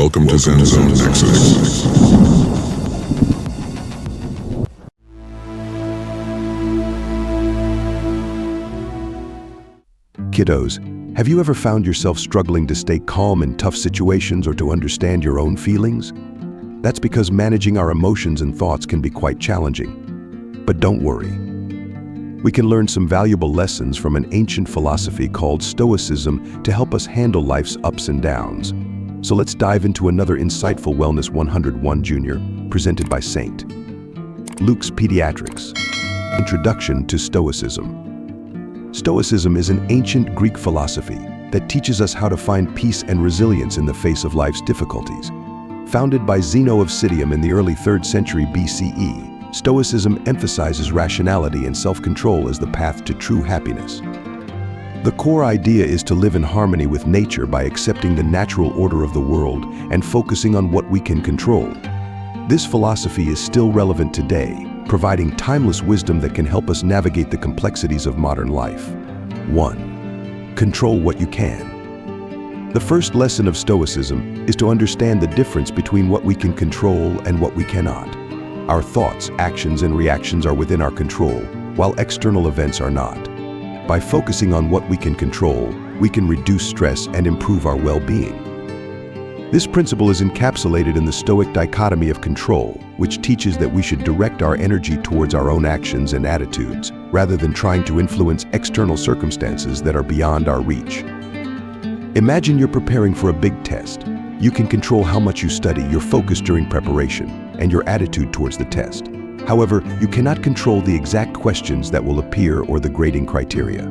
Welcome to ZenZone Nexus. Kiddos, have you ever found yourself struggling to stay calm in tough situations or to understand your own feelings? That's because managing our emotions and thoughts can be quite challenging. But don't worry. We can learn some valuable lessons from an ancient philosophy called Stoicism to help us handle life's ups and downs. So let's dive into another insightful Wellness 101 Junior, presented by St. Luke's Pediatrics. Introduction to Stoicism. Stoicism is an ancient Greek philosophy that teaches us how to find peace and resilience in the face of life's difficulties. Founded by Zeno of Citium in the early 3rd century BCE, Stoicism emphasizes rationality and self-control as the path to true happiness. The core idea is to live in harmony with nature by accepting the natural order of the world and focusing on what we can control. This philosophy is still relevant today, providing timeless wisdom that can help us navigate the complexities of modern life. 1. Control what you can. The first lesson of Stoicism is to understand the difference between what we can control and what we cannot. Our thoughts, actions, and reactions are within our control, while external events are not. By focusing on what we can control, we can reduce stress and improve our well-being. This principle is encapsulated in the Stoic dichotomy of control, which teaches that we should direct our energy towards our own actions and attitudes, rather than trying to influence external circumstances that are beyond our reach. Imagine you're preparing for a big test. You can control how much you study, your focus during preparation, and your attitude towards the test. However, you cannot control the exact questions that will appear or the grading criteria.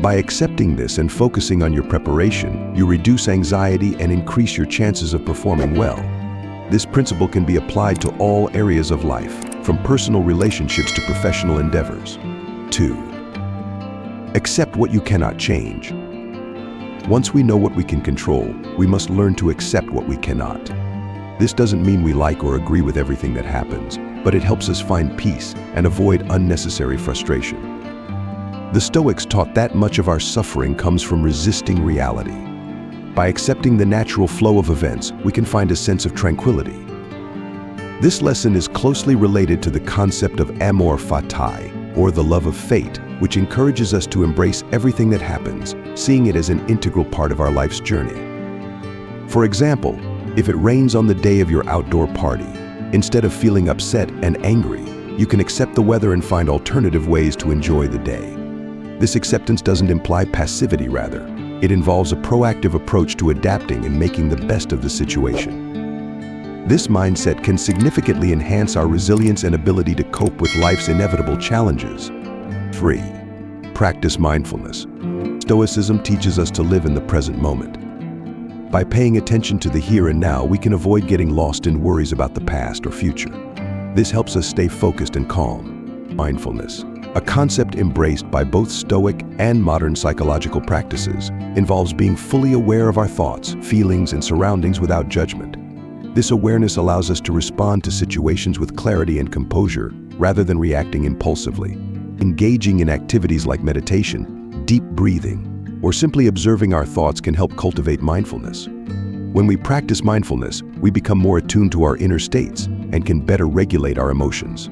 By accepting this and focusing on your preparation, you reduce anxiety and increase your chances of performing well. This principle can be applied to all areas of life, from personal relationships to professional endeavors. 2. Accept what you cannot change. Once we know what we can control, we must learn to accept what we cannot. This doesn't mean we like or agree with everything that happens, but it helps us find peace and avoid unnecessary frustration. The Stoics taught that much of our suffering comes from resisting reality. By accepting the natural flow of events, we can find a sense of tranquility. This lesson is closely related to the concept of amor fati, or the love of fate, which encourages us to embrace everything that happens, seeing it as an integral part of our life's journey. For example, if it rains on the day of your outdoor party, instead of feeling upset and angry, you can accept the weather and find alternative ways to enjoy the day. This acceptance doesn't imply passivity, rather. It involves a proactive approach to adapting and making the best of the situation. This mindset can significantly enhance our resilience and ability to cope with life's inevitable challenges. 3. Practice mindfulness. Stoicism teaches us to live in the present moment. By paying attention to the here and now, we can avoid getting lost in worries about the past or future. This helps us stay focused and calm. Mindfulness, a concept embraced by both Stoic and modern psychological practices, involves being fully aware of our thoughts, feelings, and surroundings without judgment. This awareness allows us to respond to situations with clarity and composure, rather than reacting impulsively. Engaging in activities like meditation, deep breathing, or simply observing our thoughts can help cultivate mindfulness. When we practice mindfulness, we become more attuned to our inner states and can better regulate our emotions.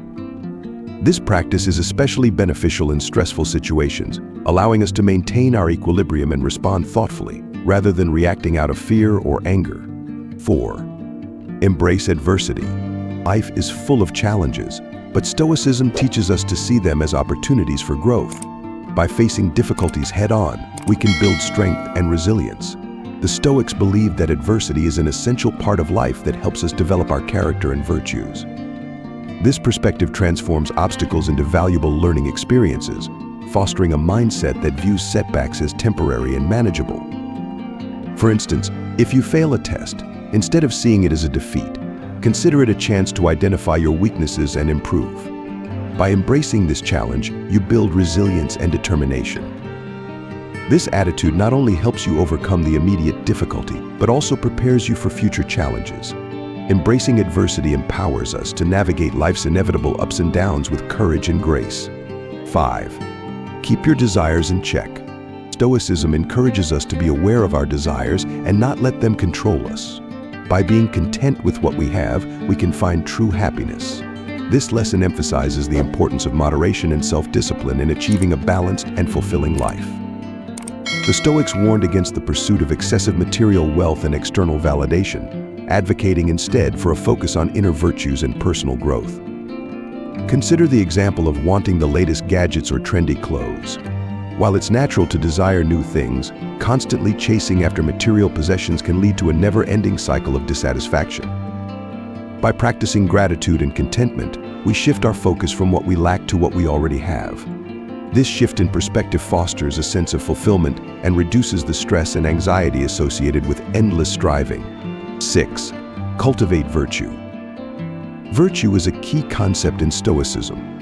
This practice is especially beneficial in stressful situations, allowing us to maintain our equilibrium and respond thoughtfully, rather than reacting out of fear or anger. 4. Embrace adversity. Life is full of challenges, but Stoicism teaches us to see them as opportunities for growth. By facing difficulties head-on, we can build strength and resilience. The Stoics believed that adversity is an essential part of life that helps us develop our character and virtues. This perspective transforms obstacles into valuable learning experiences, fostering a mindset that views setbacks as temporary and manageable. For instance, if you fail a test, instead of seeing it as a defeat, consider it a chance to identify your weaknesses and improve. By embracing this challenge, you build resilience and determination. This attitude not only helps you overcome the immediate difficulty, but also prepares you for future challenges. Embracing adversity empowers us to navigate life's inevitable ups and downs with courage and grace. 5. Keep your desires in check. Stoicism encourages us to be aware of our desires and not let them control us. By being content with what we have, we can find true happiness. This lesson emphasizes the importance of moderation and self-discipline in achieving a balanced and fulfilling life. The Stoics warned against the pursuit of excessive material wealth and external validation, advocating instead for a focus on inner virtues and personal growth. Consider the example of wanting the latest gadgets or trendy clothes. While it's natural to desire new things, constantly chasing after material possessions can lead to a never-ending cycle of dissatisfaction. By practicing gratitude and contentment, we shift our focus from what we lack to what we already have. This shift in perspective fosters a sense of fulfillment and reduces the stress and anxiety associated with endless striving. 6. Cultivate virtue. Virtue is a key concept in Stoicism.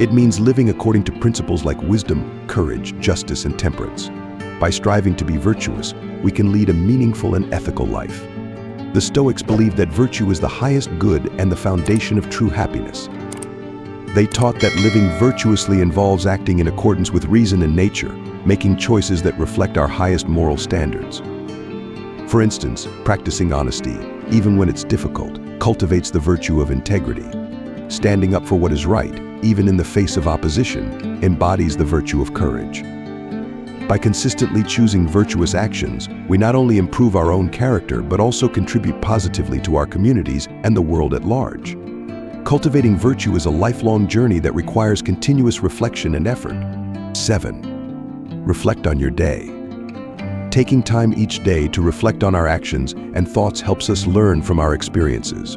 It means living according to principles like wisdom, courage, justice, and temperance. By striving to be virtuous, we can lead a meaningful and ethical life. The Stoics believed that virtue is the highest good and the foundation of true happiness. They taught that living virtuously involves acting in accordance with reason and nature, making choices that reflect our highest moral standards. For instance, practicing honesty, even when it's difficult, cultivates the virtue of integrity. Standing up for what is right, even in the face of opposition, embodies the virtue of courage. By consistently choosing virtuous actions, we not only improve our own character but also contribute positively to our communities and the world at large. Cultivating virtue is a lifelong journey that requires continuous reflection and effort. 7. Reflect on your day. Taking time each day to reflect on our actions and thoughts helps us learn from our experiences.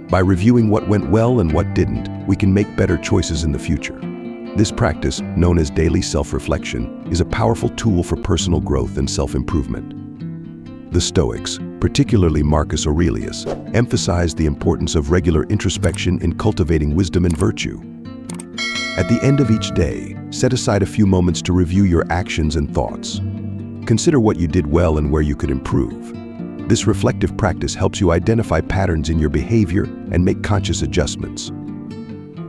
By reviewing what went well and what didn't, we can make better choices in the future. This practice, known as daily self-reflection, is a powerful tool for personal growth and self-improvement. The Stoics, particularly Marcus Aurelius, emphasized the importance of regular introspection in cultivating wisdom and virtue. At the end of each day, set aside a few moments to review your actions and thoughts. Consider what you did well and where you could improve. This reflective practice helps you identify patterns in your behavior and make conscious adjustments.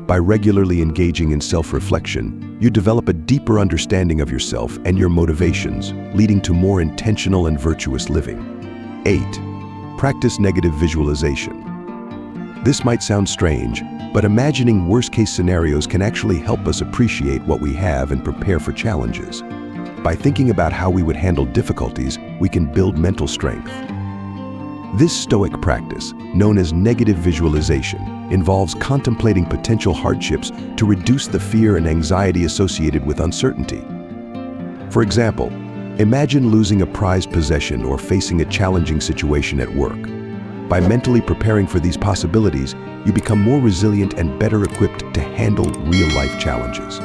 By regularly engaging in self-reflection, you develop a deeper understanding of yourself and your motivations, leading to more intentional and virtuous living. 8. Practice negative visualization. This might sound strange, but imagining worst-case scenarios can actually help us appreciate what we have and prepare for challenges. By thinking about how we would handle difficulties, we can build mental strength. This Stoic practice, known as negative visualization, involves contemplating potential hardships to reduce the fear and anxiety associated with uncertainty. For example, imagine losing a prized possession or facing a challenging situation at work. By mentally preparing for these possibilities, you become more resilient and better equipped to handle real-life challenges.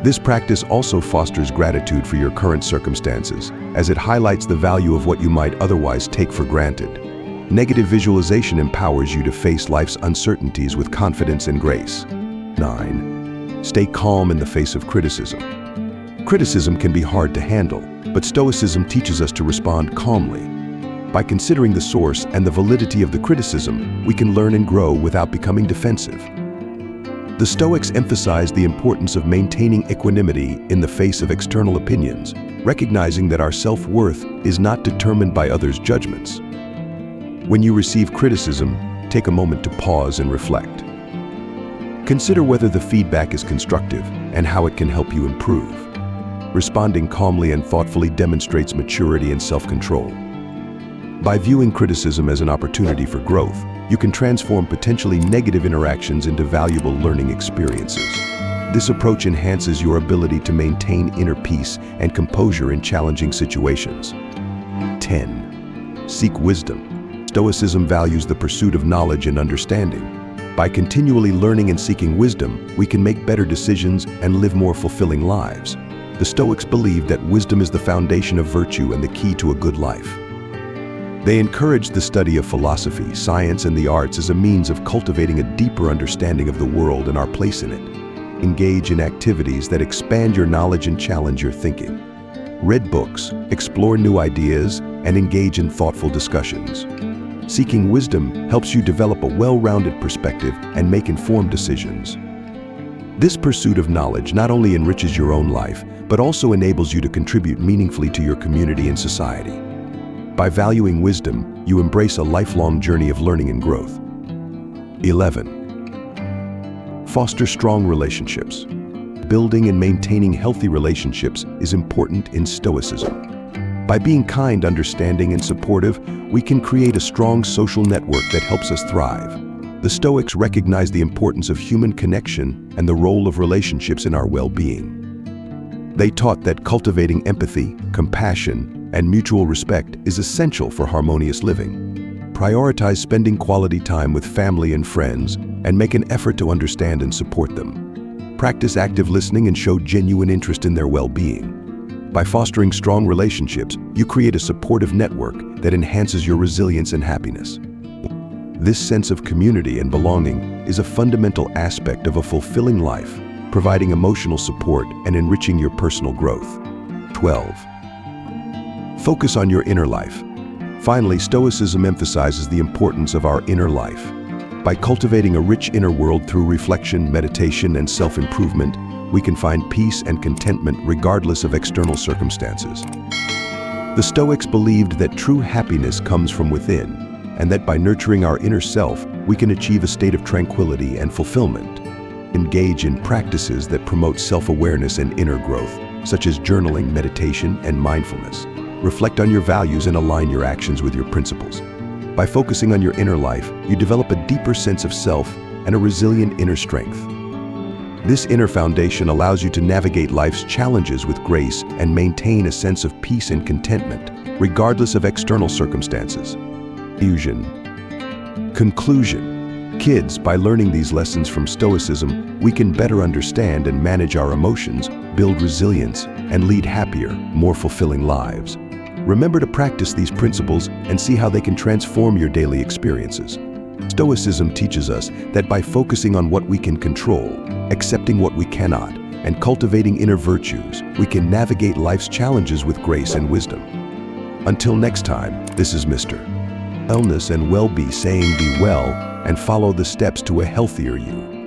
This practice also fosters gratitude for your current circumstances, as it highlights the value of what you might otherwise take for granted. Negative visualization empowers you to face life's uncertainties with confidence and grace. 9. Stay calm in the face of criticism. Criticism can be hard to handle, but Stoicism teaches us to respond calmly. By considering the source and the validity of the criticism, we can learn and grow without becoming defensive. The Stoics emphasized the importance of maintaining equanimity in the face of external opinions, recognizing that our self-worth is not determined by others' judgments. When you receive criticism, take a moment to pause and reflect. Consider whether the feedback is constructive and how it can help you improve. Responding calmly and thoughtfully demonstrates maturity and self-control. By viewing criticism as an opportunity for growth, you can transform potentially negative interactions into valuable learning experiences. This approach enhances your ability to maintain inner peace and composure in challenging situations. 10. Seek wisdom. Stoicism values the pursuit of knowledge and understanding. By continually learning and seeking wisdom, we can make better decisions and live more fulfilling lives. The Stoics believe that wisdom is the foundation of virtue and the key to a good life. They encourage the study of philosophy, science, and the arts as a means of cultivating a deeper understanding of the world and our place in it. Engage in activities that expand your knowledge and challenge your thinking. Read books, explore new ideas, and engage in thoughtful discussions. Seeking wisdom helps you develop a well-rounded perspective and make informed decisions. This pursuit of knowledge not only enriches your own life, but also enables you to contribute meaningfully to your community and society. By valuing wisdom, you embrace a lifelong journey of learning and growth. 11. Foster strong relationships. Building and maintaining healthy relationships is important in Stoicism. By being kind, understanding, and supportive, we can create a strong social network that helps us thrive. The Stoics recognize the importance of human connection and the role of relationships in our well-being. They taught that cultivating empathy, compassion, and mutual respect is essential for harmonious living. Prioritize spending quality time with family and friends, and make an effort to understand and support them. Practice active listening and show genuine interest in their well-being. By fostering strong relationships, you create a supportive network that enhances your resilience and happiness. This sense of community and belonging is a fundamental aspect of a fulfilling life, providing emotional support and enriching your personal growth. 12. Focus on your inner life. Finally, Stoicism emphasizes the importance of our inner life. By cultivating a rich inner world through reflection, meditation, and self-improvement, we can find peace and contentment regardless of external circumstances. The Stoics believed that true happiness comes from within, and that by nurturing our inner self, we can achieve a state of tranquility and fulfillment. Engage in practices that promote self-awareness and inner growth, such as journaling, meditation, and mindfulness. Reflect on your values and align your actions with your principles. By focusing on your inner life, you develop a deeper sense of self and a resilient inner strength. This inner foundation allows you to navigate life's challenges with grace and maintain a sense of peace and contentment, regardless of external circumstances. Conclusion. Kids, by learning these lessons from Stoicism, we can better understand and manage our emotions, build resilience, and lead happier, more fulfilling lives. Remember to practice these principles and see how they can transform your daily experiences. Stoicism teaches us that by focusing on what we can control, accepting what we cannot, and cultivating inner virtues, we can navigate life's challenges with grace and wisdom. Until next time, this is Mr. Wellness and Well-Be saying be well and follow the steps to a healthier you.